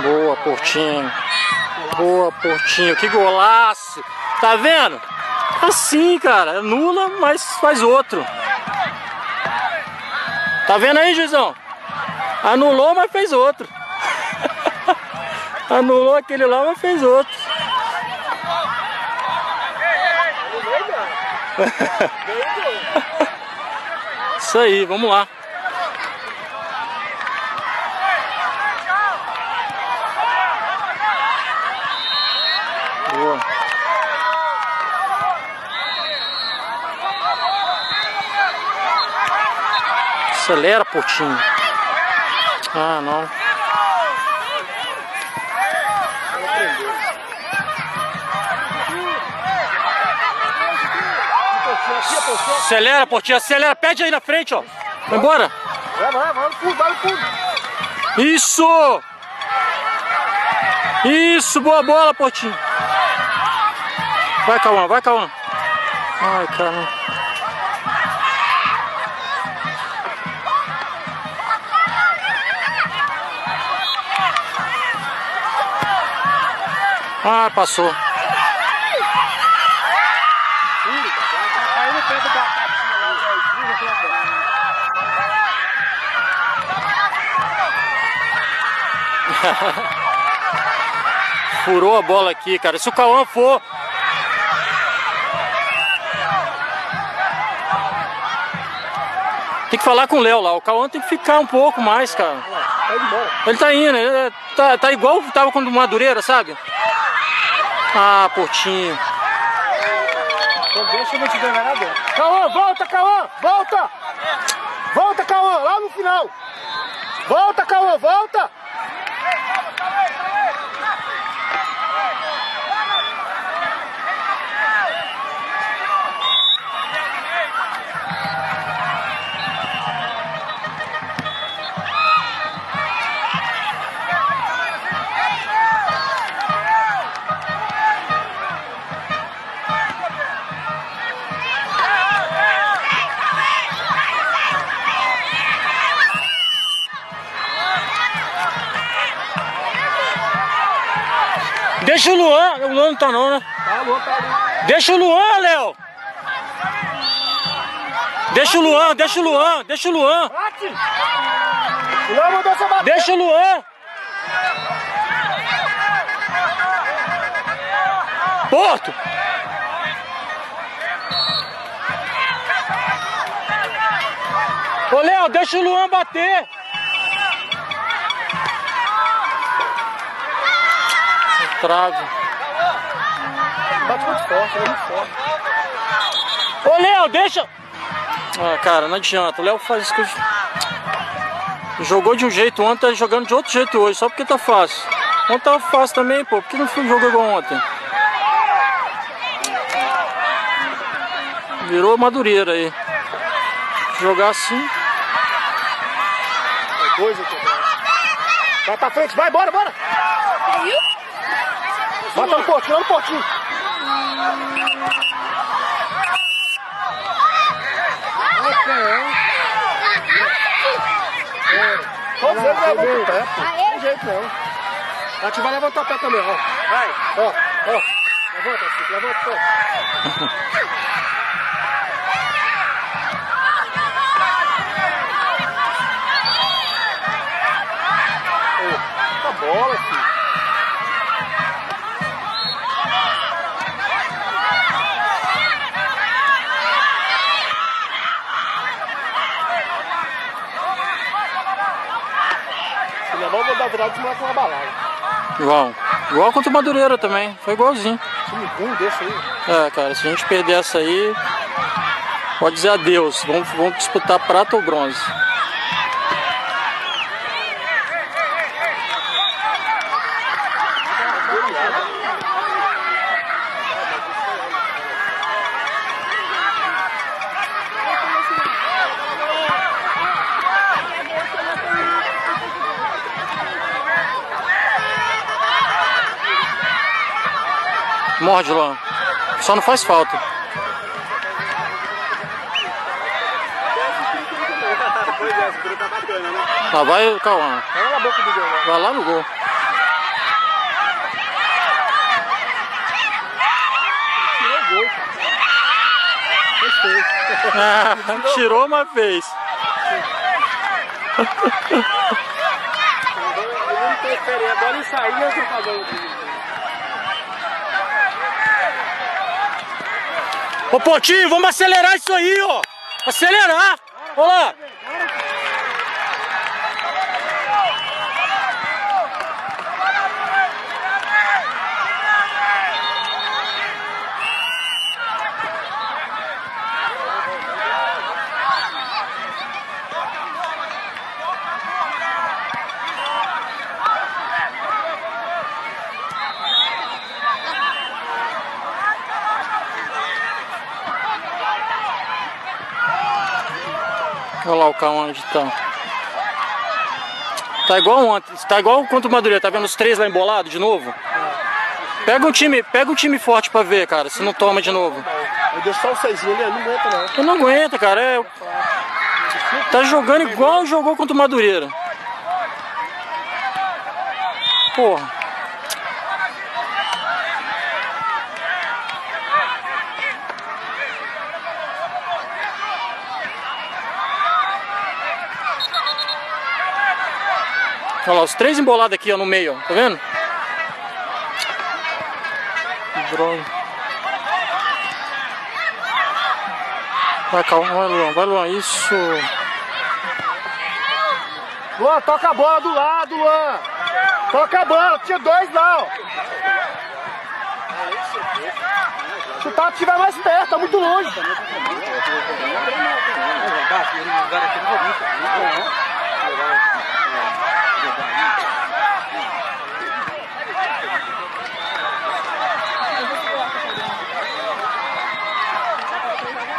Boa, Portinho. Boa, Portinho. Que golaço. Tá vendo? Assim, cara. Anula, mas faz outro. Tá vendo aí, Juizão? Anulou, mas fez outro. Anulou aquele lá, mas fez outro. Isso aí, vamos lá. Boa. Acelera, Portinho. Ah, não. Acelera, Portinho, acelera, pede aí na frente, ó. Vai embora. Vai no fundo. Isso! Isso, boa bola, Portinho. Vai, Cauã, vai, Cauã. Ai, caramba. Ah, passou. Furou a bola aqui, cara. Se o Cauã for... Tem que falar com o Léo lá. O Cauã tem que ficar um pouco mais, cara. Ele tá indo. Ele tá igual tava com o Madureira, sabe? Ah, Portinho. Deixa eu não te ganhar nada. Cauã, volta, Cauã! Volta! Volta, Cauã, lá no final! Volta, Cauã, volta! Deixa o Luan não tá não, né? Tá, Luan tá ali. Deixa o Luan, Léo! Deixa o Luan, deixa o Luan, deixa o Luan! Bate! O Luan mandou essa batida. Deixa o Luan! Porto! Ô, Léo, deixa o Luan bater! Trave. Bate muito forte, é muito forte. Ô, Léo, deixa... Ah, cara, não adianta. O Léo faz isso que... Jogou de um jeito ontem, tá jogando de outro jeito hoje, só porque tá fácil. Ontem tava fácil também, pô. Por que não jogou igual ontem? Virou Madureira aí. Jogar assim... É dois aqui. Vai pra frente, vai, bora! Bota no Portinho, lá no Portinho. Todos eles levantam o pé, pô. Não tem jeito não. A gente vai levantar o pé também, ó. Vai. Ó. Levanta, Chico, levanta o pé. Tá bola, filho. Vou dar virada de com uma balada. Igual contra o Madureira também. Foi igualzinho. Time ruim desse aí. É, cara, se a gente perder essa aí, pode dizer adeus. Vamos disputar prata ou bronze. Morde lá. Só não faz falta. Lá vai o Cauã. Vai lá na boca do gol. Vai lá no gol. fez. Ah, tirou uma vez. Eu não tô esperando, agora ele sair eu tô pagando. Ô Pontinho, vamos acelerar isso aí, ó. Acelerar. Olha lá. Olha lá o Cauã onde tá. Tá igual ontem, tá igual contra o Madureira, tá vendo os três lá embolados de novo? Pega um time forte pra ver, cara, se não toma de novo. Eu deixo só o 6, ele não aguenta não. Ele não aguenta, cara, tá jogando igual jogou contra o Madureira. Porra. Olha lá, os três embolados aqui, ó, no meio, ó. Tá vendo? Droga. Vai, calma, vai, Luan, isso. Luan, toca a bola do lado, Luan. Toca a bola, tinha dois lá, ó. Chutar, tiver mais perto, tá muito longe.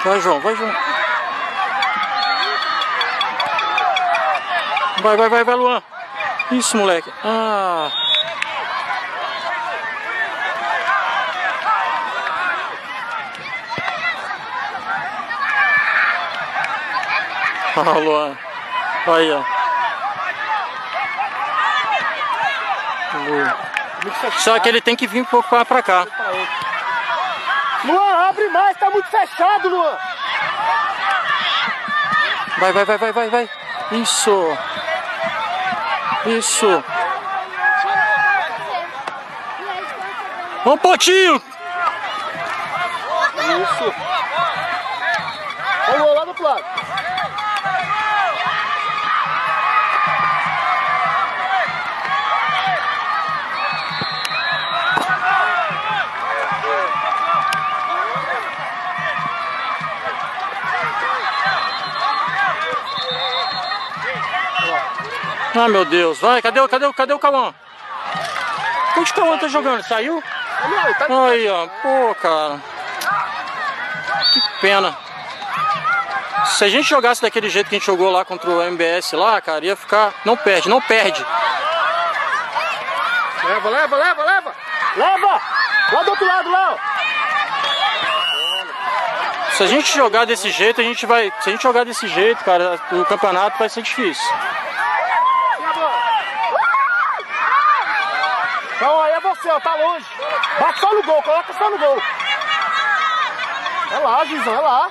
Vai, João, vai, João. Vai, Luan. Isso, moleque. Ah. Ah, Luan. Aí, ó. Só que ele tem que vir um pouco pra cá. Luan, abre mais, tá muito fechado, Luan. Vai. Isso. Isso. Vamos, Pontinho. Isso. Olha o Luan lá do outro lado. Ah, meu Deus. Vai, cadê o Cauã? Onde o Cauã tá jogando? Saiu? Aí, ó. Pô, cara. Que pena. Se a gente jogasse daquele jeito que a gente jogou lá contra o MBS lá, cara, ia ficar... Não perde. Leva. Leva! Lá do outro lado, lá, ó. Se a gente jogar desse jeito, a gente vai... Se a gente jogar desse jeito, cara, o campeonato vai ser difícil. Então aí é você, ó, tá longe. Bate só no gol, coloca só no gol. É lá, Gizão, é lá.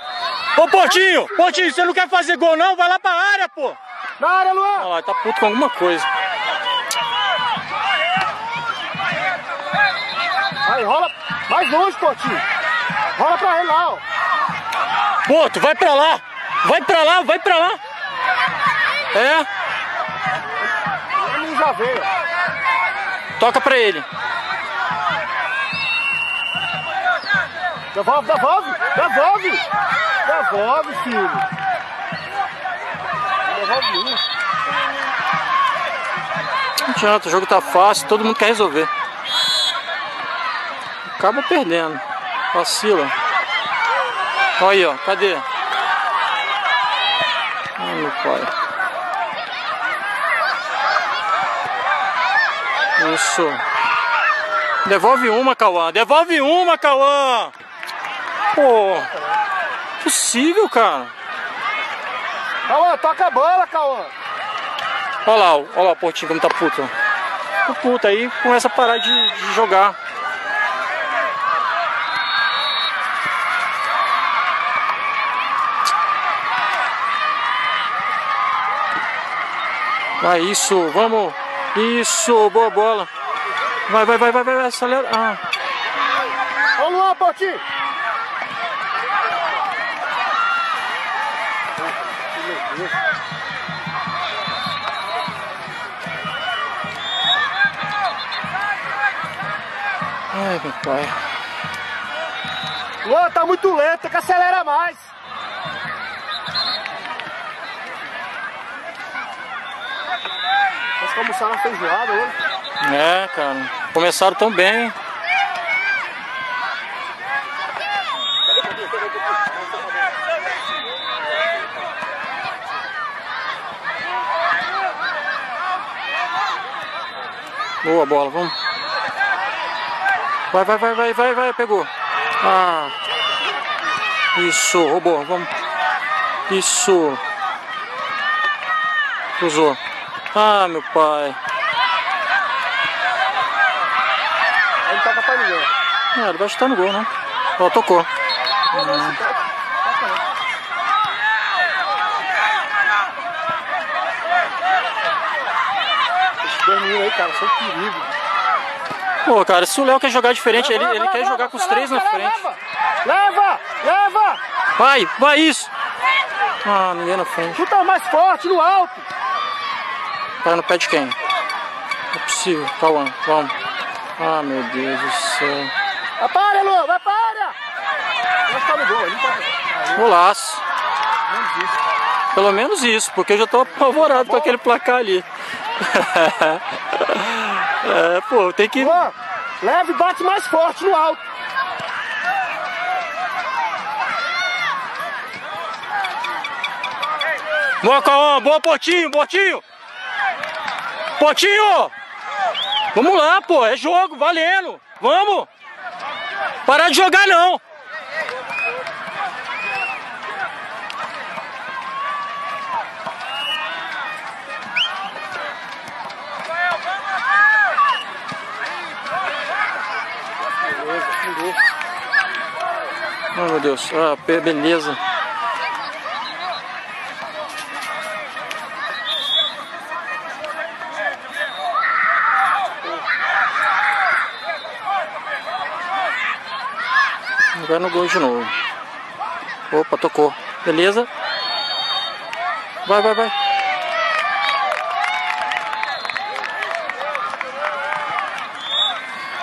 Ô, Pontinho, você não quer fazer gol não? Vai lá pra área, pô. Na área, Luan. Olha lá, tá puto com alguma coisa. Aí, rola mais longe, Pontinho. Rola pra ele lá, ó. Pô, tu vai pra lá. Vai pra lá. É. Ele já veio, ó. Toca pra ele. Devolve, filho. Devolve um. Não adianta, o jogo tá fácil, todo mundo quer resolver. Acaba perdendo. Vacila. Olha aí, ó, cadê? Ai, meu pai. Isso. Devolve uma, Cauã. Pô. Possível, cara. Cauã, toca a bola, Cauã. Olha lá o Portinho como tá puto. Tá puto aí, começa a parar de jogar. Vai, isso, vamos. Isso, boa bola. Vai, vai, vai, vai, vai, acelera. Ah. Vamos lá, Potinho. Ai, meu pai. Luan, tá muito lento, tem que acelerar mais. Mas como almoçar na feijoada hoje. É, cara. Começaram tão bem. Boa bola, vamos. Vai, vai, vai, vai, vai, vai, pegou. Ah. Isso, roubou, vamos. Isso. Cruzou. Ah, meu pai. Ele não toca pra ninguém. Ele vai chutar no gol, né? Ó, tocou. Esses dois meninos aí, cara, são perigo. Pô, cara, se o Léo quer jogar diferente, ele quer jogar com os três na frente. Leva! Leva! Vai, vai, isso! Ah, ninguém na frente. Chuta mais forte, no alto! Tá no pé de quem? Não é possível. Cauã, vamos. Ah, meu Deus do céu. Vai para, área, Luan! Vai para! Área. Vai ficar no gol, ele não tá... Golaço. Pelo menos isso, porque eu já tô apavorado com aquele placar ali. É, pô, tem que... Luan, leva e bate mais forte no alto. Boa, Cauã, boa, Potinho, Potinho! Potinho! Vamos lá, pô, é jogo, valendo! Vamos! Parar de jogar, não! Oh, meu Deus, ah, beleza. Vai no gol de novo. Opa, tocou. Beleza. Vai, vai, vai.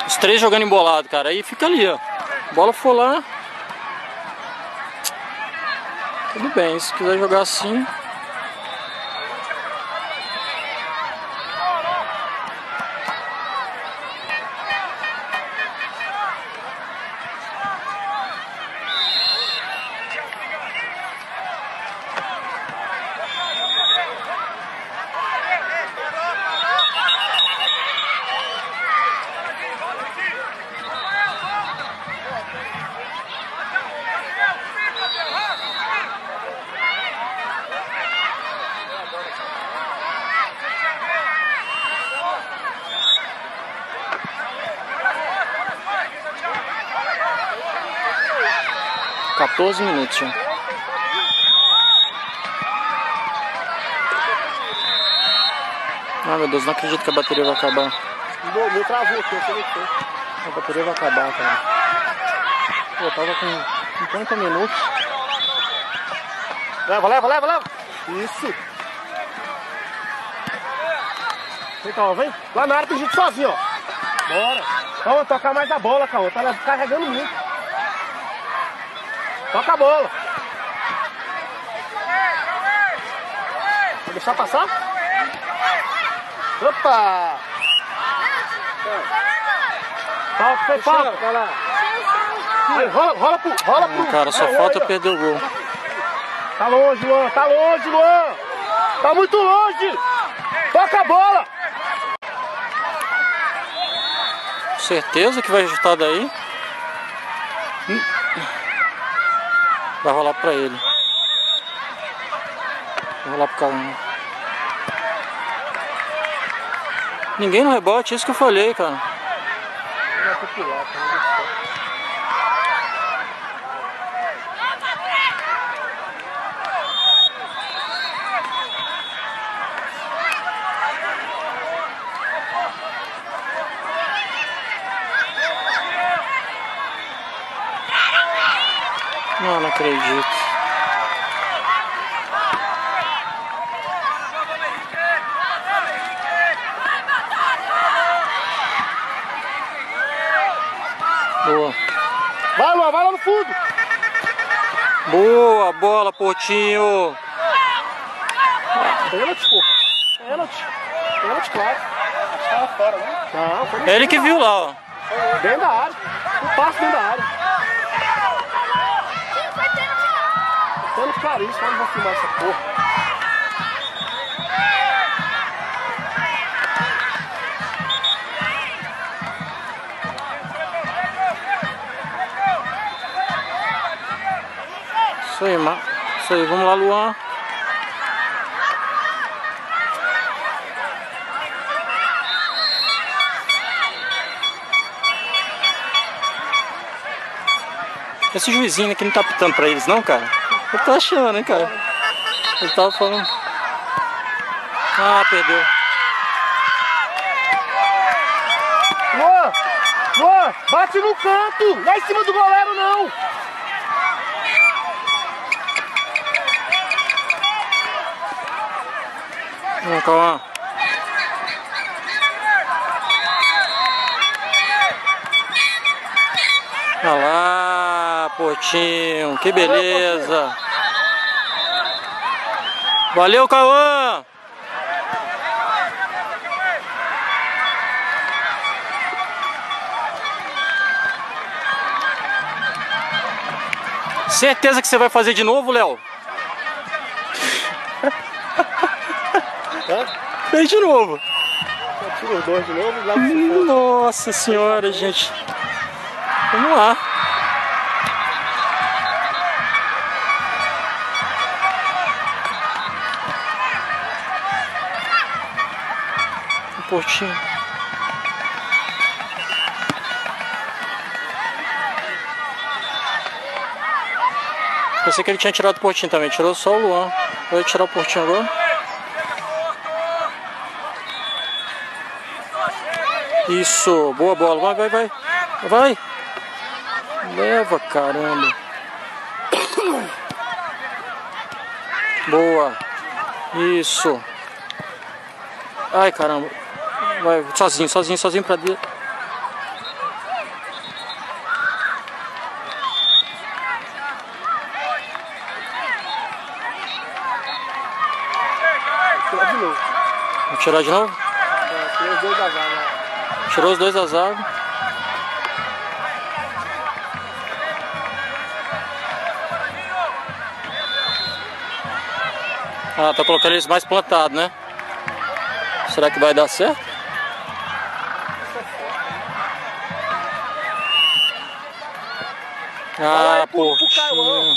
Os três jogando embolado, cara. Aí fica ali, ó. Bola for lá. Tudo bem, se quiser jogar assim. Há 14 minutos já. Ah, meu Deus, não acredito que a bateria vai acabar. Meu travou aqui, eu sei que foi. A bateria vai acabar, cara. Pô, eu tava com 50 minutos. Leva, leva, leva, leva. Isso. Vem, Cauã, vem. Lá na área tem gente sozinho, ó. Bora. Cauã, toca mais a bola, Cauã. Tá carregando muito. Toca a bola. Vou deixar passar? Opa! Falta, foi falta. Rola pro... Cara, só falta perder o gol. Tá longe, Luan. Tá longe, Luan. Tá muito longe. Toca a bola. Certeza que vai ajustar daí. Vai rolar pra ele. Vai rolar pro Cauã. Ninguém no rebote, isso que eu falei, cara. Não acredito. Boa. Vai, Luan, vai lá no fundo. Boa bola, Portinho. Pênalti, pô. Pênalti. Pênalti, claro. Estava fora, né? Não, foi no Ele que viu lá, ó. dentro da área. Um passo dentro da área. Pênalti claríssimo, vamos vou filmar essa porra. Isso aí, isso aí, vamos lá, Luan. Esse juizinho aqui não tá apitando pra eles não, cara? Eu tô achando, hein, cara? Ele tava falando. Ah, perdeu. Luan! Luan! Bate no canto! Lá em cima do goleiro, não! Vamos, calma. Olha lá, Portinho, que beleza. Valeu, Cauã. Certeza que você vai fazer de novo, Léo? Fez de novo. Tira os dois de novo e leva o sufoco. Nossa senhora, gente. Vamos lá. O Portinho. Pensei que ele tinha tirado o Portinho também. Tirou só o Luan. Vai tirar o Portinho agora. Isso, boa bola, vai, vai, vai, vai, leva, caramba, boa, isso, ai, caramba, vai, sozinho, sozinho, sozinho pra dentro. Tirar de novo. Vou tirar de novo? Tirei os dois da zaga. Tirou os dois da zaga. Ah, tá colocando eles mais plantados, né? Será que vai dar certo? Ah, Portinho.